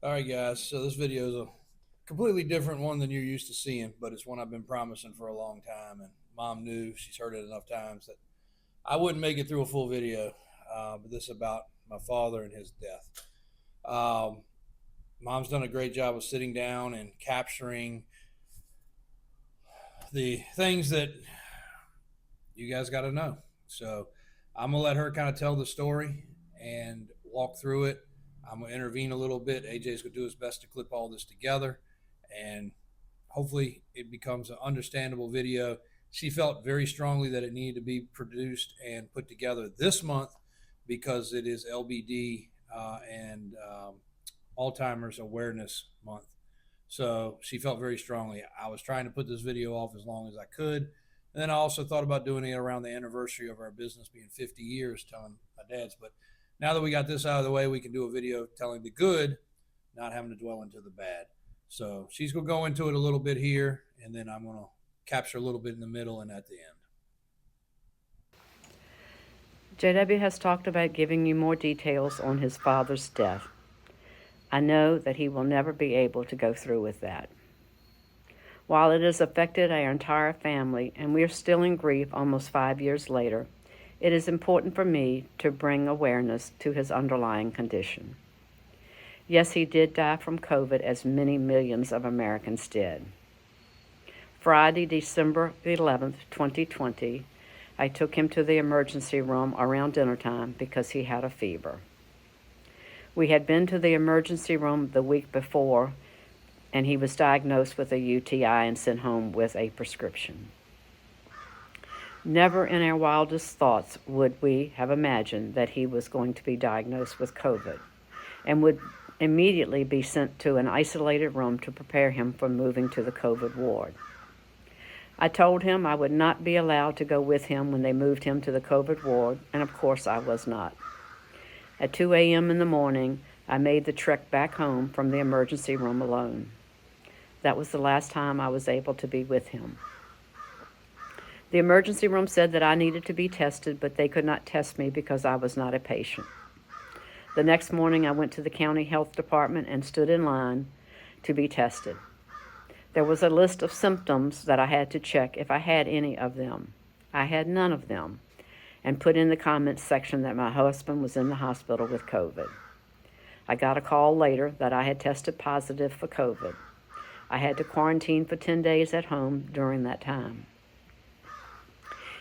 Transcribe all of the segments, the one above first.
All right, guys. So this video is a completely different one than you're used to seeing, but it's one I've been promising for a long time. And Mom knew, she's heard it enough times, that I wouldn't make it through a full video. But this is about my father and his death. Um, Mom's done a great job of sitting down and capturing the things that you guys got to know. So I'm gonna let her kind of tell the story and walk through it. I'm gonna intervene a little bit. AJ's gonna do his best to clip all this together, and hopefully it becomes an understandable video. She felt very strongly that it needed to be produced and put together this month because it is LBD and Alzheimer's Awareness Month. So she felt very strongly. I was trying to put this video off as long as I could. And then I also thought about doing it around the anniversary of our business being 50 years, telling my dad's. But now that we got this out of the way, we can do a video telling the good, not having to dwell into the bad. So she's going to go into it a little bit here, and then I'm going to capture a little bit in the middle and at the end. JW has talked about giving you more details on his father's death. I know that he will never be able to go through with that. While it has affected our entire family and we are still in grief almost 5 years later, it is important for me to bring awareness to his underlying condition. Yes, he did die from COVID, as many millions of Americans did. Friday, December 11th, 2020, I took him to the emergency room around dinner time because he had a fever. We had been to the emergency room the week before, and he was diagnosed with a UTI and sent home with a prescription. Never in our wildest thoughts would we have imagined that he was going to be diagnosed with COVID and would immediately be sent to an isolated room to prepare him for moving to the COVID ward. I told him I would not be allowed to go with him when they moved him to the COVID ward, and of course I was not. At 2 a.m. in the morning, I made the trek back home from the emergency room alone. That was the last time I was able to be with him. The emergency room said that I needed to be tested, but they could not test me because I was not a patient. The next morning, I went to the county health department and stood in line to be tested. There was a list of symptoms that I had to check if I had any of them. I had none of them, and put in the comments section that my husband was in the hospital with COVID. I got a call later that I had tested positive for COVID. I had to quarantine for 10 days at home during that time.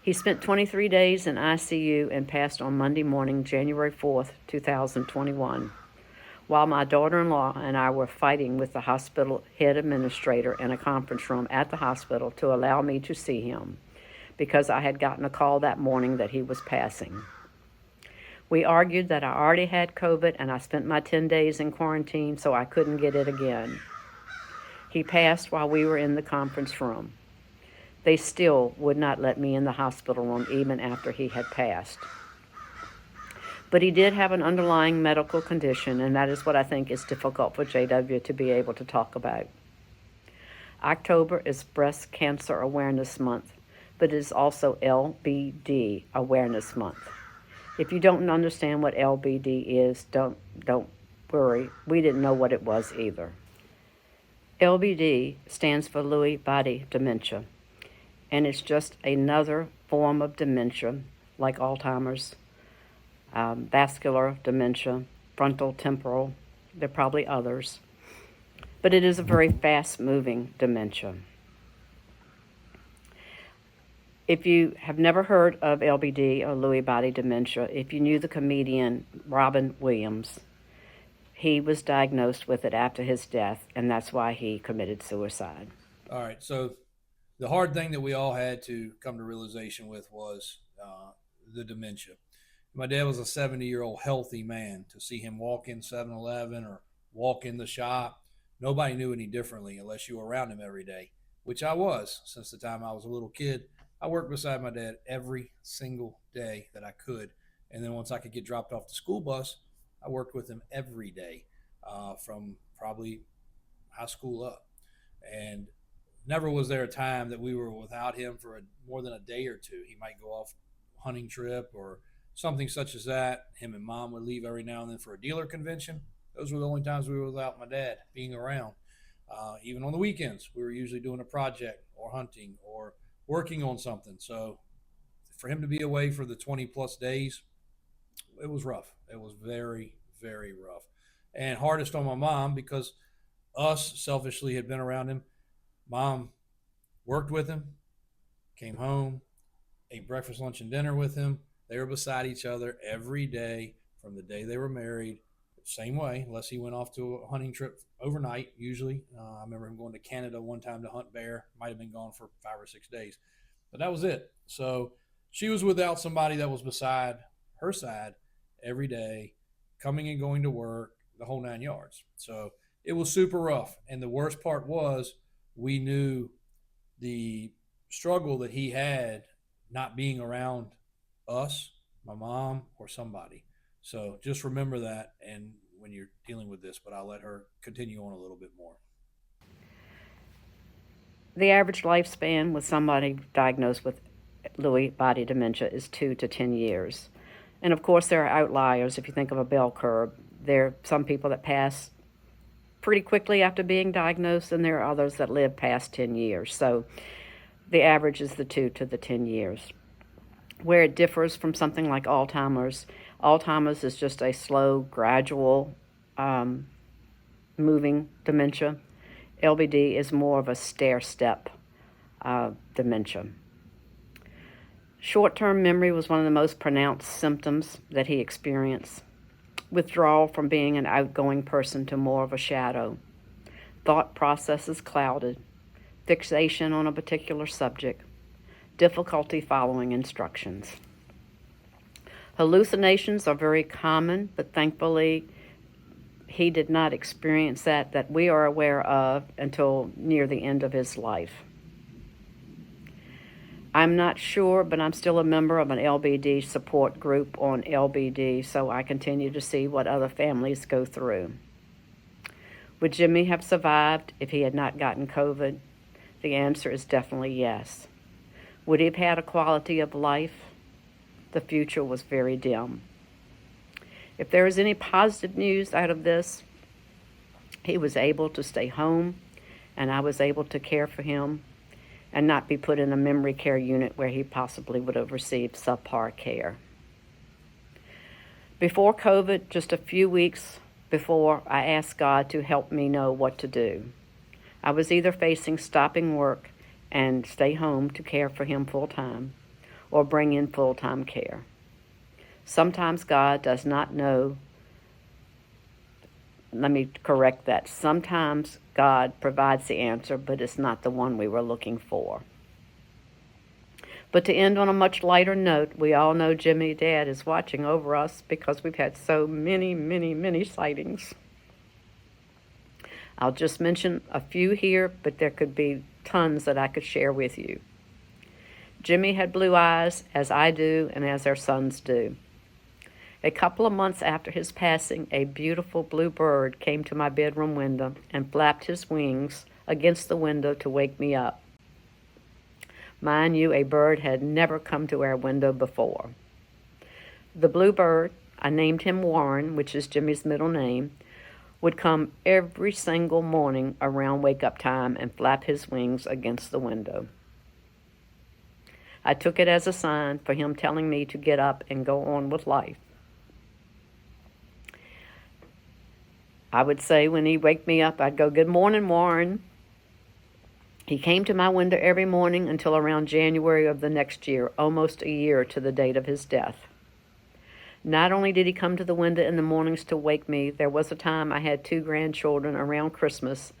He spent 23 days in ICU and passed on Monday morning, January 4th, 2021. While my daughter-in-law and I were fighting with the hospital head administrator in a conference room at the hospital to allow me to see him, because I had gotten a call that morning that he was passing. We argued that I already had COVID and I spent my 10 days in quarantine, so I couldn't get it again. He passed while we were in the conference room. They still would not let me in the hospital room even after he had passed. But he did have an underlying medical condition, and that is what I think is difficult for JW to be able to talk about. October is Breast Cancer Awareness Month, but it is also LBD Awareness Month. If you don't understand what LBD is, don't worry. We didn't know what it was either. LBD stands for Lewy Body Dementia, and it's just another form of dementia like Alzheimer's, vascular dementia, frontal temporal. There are probably others, but it is a very fast-moving dementia. If you have never heard of LBD or Lewy Body Dementia, if you knew the comedian Robin Williams, he was diagnosed with it after his death, and that's why he committed suicide. All right. So the hard thing that we all had to come to realization with was the dementia. My dad was a 70-year-old healthy man. To see him walk in 7-Eleven or walk in the shop, nobody knew any differently unless you were around him every day, which I was since the time I was a little kid. I worked beside my dad every single day that I could. And then once I could get dropped off the school bus, I worked with him every day from probably high school up. And never was there a time that we were without him for more than a day or two. He might go off hunting trip or something such as that. Him and mom would leave every now and then for a dealer convention. those were the only times we were without my dad being around. Even on the weekends, we were usually doing a project or hunting or working on something. So for him to be away for the 20 plus days, it was rough. It was very, very rough. And hardest on my mom because us selfishly had been around him. Mom worked with him, came home, ate breakfast, lunch, and dinner with him. They were beside each other every day from the day they were married. Same way, unless he went off to a hunting trip overnight, usually. I remember him going to Canada one time to hunt bear. Might have been gone for 5 or 6 days. But that was it. So she was without somebody that was beside her side every day, coming and going to work, the whole 9 yards. So it was super rough. And the worst part was we knew the struggle that he had not being around us, my mom, or somebody. So just remember that and when you're dealing with this, but I'll let her continue on a little bit more. The average lifespan with somebody diagnosed with Lewy Body Dementia is 2 to 10 years. And of course, there are outliers. If you think of a bell curve, there are some people that pass pretty quickly after being diagnosed, and there are others that live past 10 years. So the average is the 2 to the 10 years. Where it differs from something like Alzheimer's is just a slow, gradual, moving dementia. LBD is more of a stair-step dementia. Short-term memory was one of the most pronounced symptoms that he experienced. Withdrawal from being an outgoing person to more of a shadow. Thought processes clouded. Fixation on a particular subject. Difficulty following instructions. Hallucinations are very common, but thankfully he did not experience that we are aware of until near the end of his life. I'm not sure, but I'm still a member of an LBD support group on LBD, so I continue to see what other families go through. Would Jimmy have survived if he had not gotten COVID? The answer is definitely yes. Would he have had a quality of life? The future was very dim. If there is any positive news out of this, he was able to stay home, and I was able to care for him and not be put in a memory care unit where he possibly would have received subpar care. Before COVID, just a few weeks before, I asked God to help me know what to do. I was either facing stopping work and stay home to care for him full-time or bring in full-time care. Sometimes God does not know. Let me correct that. Sometimes God provides the answer, but it's not the one we were looking for. But to end on a much lighter note, we all know Jimmy Dad is watching over us because we've had so many sightings. I'll just mention a few here, but there could be tons that I could share with you. Jimmy had blue eyes, as I do and as our sons do. A couple of months after his passing, a beautiful bluebird came to my bedroom window and flapped his wings against the window to wake me up. Mind you, a bird had never come to our window before. The bluebird, I named him Warren, which is Jimmy's middle name, would come every single morning around wake-up time and flap his wings against the window. I took it as a sign for him telling me to get up and go on with life. I would say when he'd wake me up, I'd go, "Good morning, Warren." He came to my window every morning until around January of the next year, almost a year to the date of his death. Not only did he come to the window in the mornings to wake me, there was a time I had 2 grandchildren around Christmas,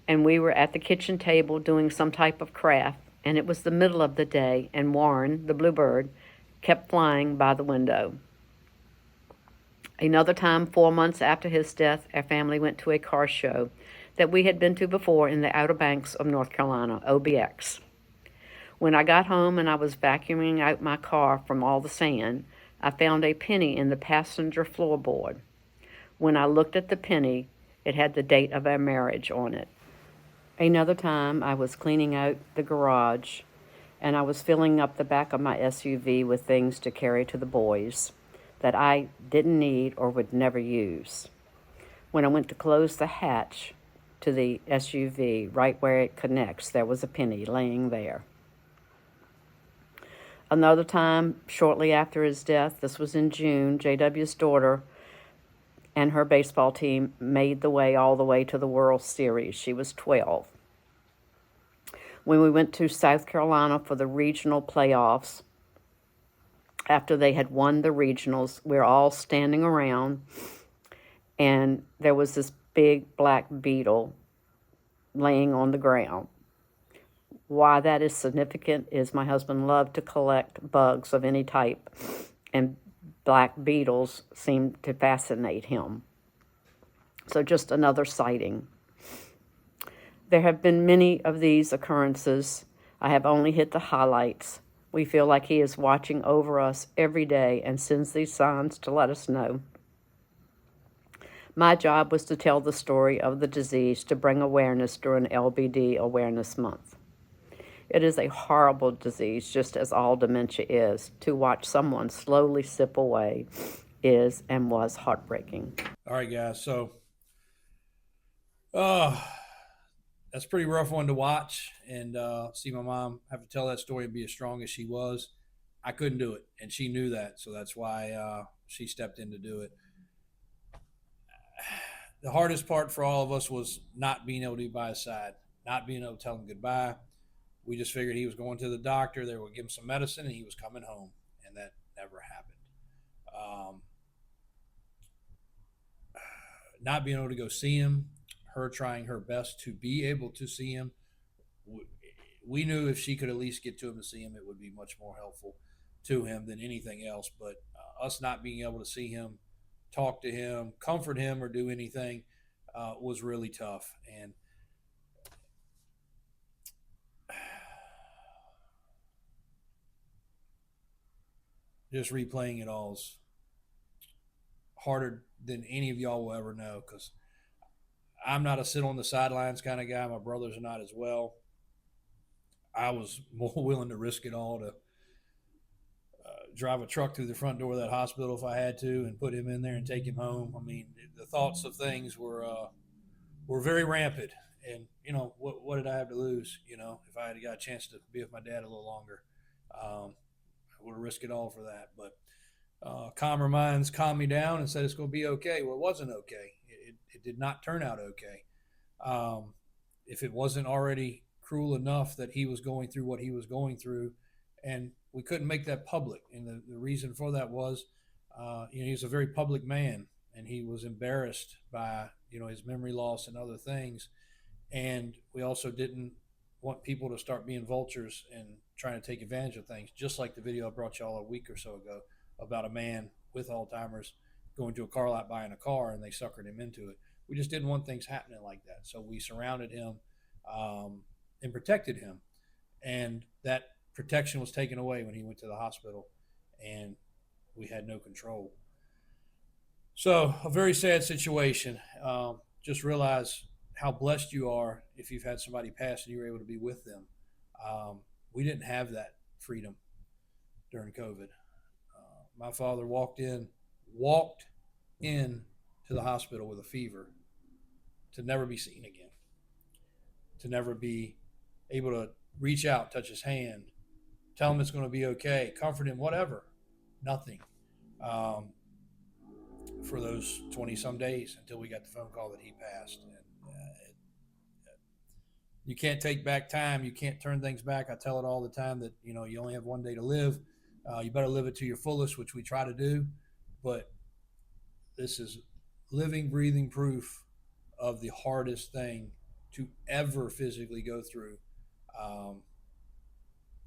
and we were at the kitchen table doing some type of craft, and it was the middle of the day, and Warren, the bluebird, kept flying by the window. Another time, 4 months after his death, our family went to a car show that we had been to before in the Outer Banks of North Carolina, OBX. When I got home and I was vacuuming out my car from all the sand, I found a penny in the passenger floorboard. When I looked at the penny, it had the date of our marriage on it. Another time, I was cleaning out the garage, and I was filling up the back of my SUV with things to carry to the boys that I didn't need or would never use. When I went to close the hatch to the SUV, right where it connects, there was a penny laying there. Another time, shortly after his death, this was in June, JW's daughter and her baseball team made the way all the way to the World Series. She was 12. When we went to South Carolina for the regional playoffs, after they had won the regionals, we were all standing around, and there was this big black beetle laying on the ground. Why that is significant is my husband loved to collect bugs of any type, and black beetles seemed to fascinate him. So just another sighting. There have been many of these occurrences. I have only hit the highlights. We feel like he is watching over us every day and sends these signs to let us know. My job was to tell the story of the disease to bring awareness during LBD Awareness Month. It is a horrible disease, just as all dementia is. To watch someone slowly slip away is and was heartbreaking. All right, guys. So, that's a pretty rough one to watch, and see my mom have to tell that story and be as strong as she was. I couldn't do it, and she knew that, so that's why she stepped in to do it. The hardest part for all of us was not being able to be by his side, not being able to tell him goodbye. We just figured he was going to the doctor, they would give him some medicine, and he was coming home, and that never happened. Not being able to go see him, her trying her best to be able to see him. We knew if she could at least get to him to see him, it would be much more helpful to him than anything else. But us not being able to see him, talk to him, comfort him, or do anything was really tough. And just replaying it all is harder than any of y'all will ever know, because I'm not a sit on the sidelines kind of guy. My brothers are not as well. I was more willing to risk it all to drive a truck through the front door of that hospital if I had to, and put him in there and take him home. I mean, the thoughts of things were very rampant. And what did I have to lose? If I had got a chance to be with my dad a little longer, I would have risked it all for that. But calmer minds calmed me down and said it's going to be okay. Well, it wasn't okay. It did not turn out okay. If it wasn't already cruel enough that he was going through what he was going through, and we couldn't make that public. And the reason for that was, he was a very public man, and he was embarrassed by, his memory loss and other things. And we also didn't want people to start being vultures and trying to take advantage of things, just like the video I brought y'all a week or so ago about a man with Alzheimer's going to a car lot buying a car, and they suckered him into it. We just didn't want things happening like that. So we surrounded him and protected him. And that protection was taken away when he went to the hospital, and we had no control. So a very sad situation. Just realize how blessed you are if you've had somebody pass and you were able to be with them. We didn't have that freedom during COVID. My father walked in to the hospital with a fever, to never be seen again, to never be able to reach out, touch his hand, tell him it's going to be okay, comfort him, whatever. Nothing. For those 20 some days until we got the phone call that he passed. And you can't take back time. You can't turn things back. I tell it all the time that, you only have one day to live. You better live it to your fullest, which we try to do. But this is living, breathing proof of the hardest thing to ever physically go through.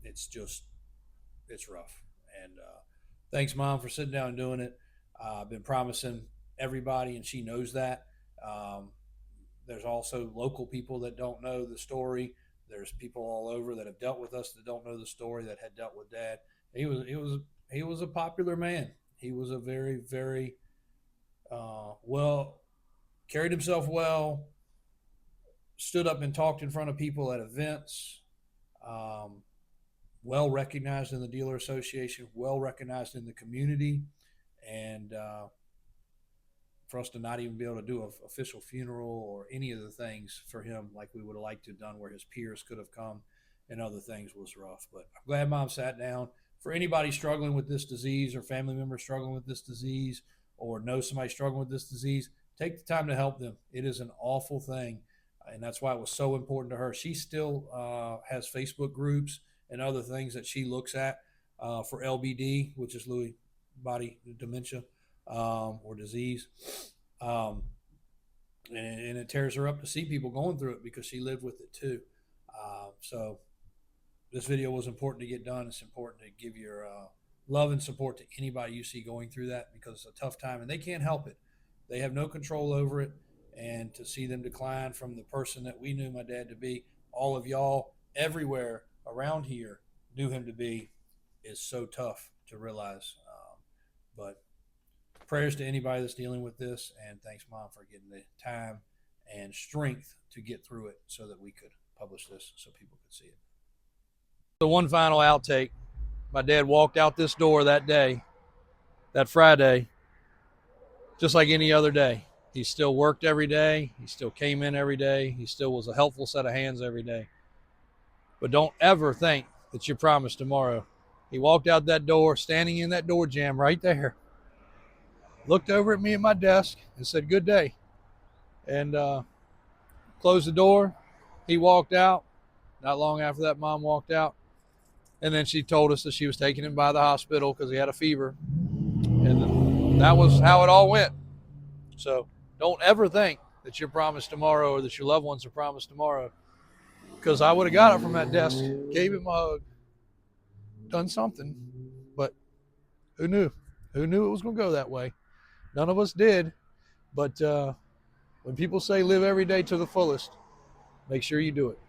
It's rough. And thanks, Mom, for sitting down and doing it. I've been promising everybody, and she knows that. There's also local people that don't know the story. There's people all over that have dealt with us that don't know the story, that had dealt with Dad. He was a popular man. He was a very, very carried himself well, stood up and talked in front of people at events, well recognized in the dealer association, well recognized in the community. And for us to not even be able to do an official funeral or any of the things for him like we would have liked to have done, where his peers could have come and other things, was rough. But I'm glad Mom sat down. For anybody struggling with this disease, or family member struggling with this disease, or know somebody struggling with this disease, take the time to help them. It is an awful thing, and that's why it was so important to her. She still has Facebook groups and other things that she looks at for LBD, which is Lewy Body Dementia or disease. And it tears her up to see people going through it, because she lived with it too. So this video was important to get done. It's important to give your love and support to anybody you see going through that, because it's a tough time and they can't help it. They have no control over it. And to see them decline from the person that we knew my dad to be, all of y'all everywhere around here knew him to be, is so tough to realize. But prayers to anybody that's dealing with this, and thanks, Mom, for getting the time and strength to get through it so that we could publish this so people could see it. The one final outtake. My dad walked out this door that day, that Friday, just like any other day. He still worked every day. He still came in every day. He still was a helpful set of hands every day. But don't ever think that you're promised tomorrow. He walked out that door, standing in that door jamb right there, looked over at me at my desk and said, "Good day," and closed the door. He walked out. Not long after that, Mom walked out. And then she told us that she was taking him by the hospital because he had a fever. And that was how it all went. So don't ever think that you're promised tomorrow, or that your loved ones are promised tomorrow, because I would have got it from that desk, gave him a hug, done something. But who knew? Who knew it was going to go that way? None of us did. But when people say live every day to the fullest, make sure you do it.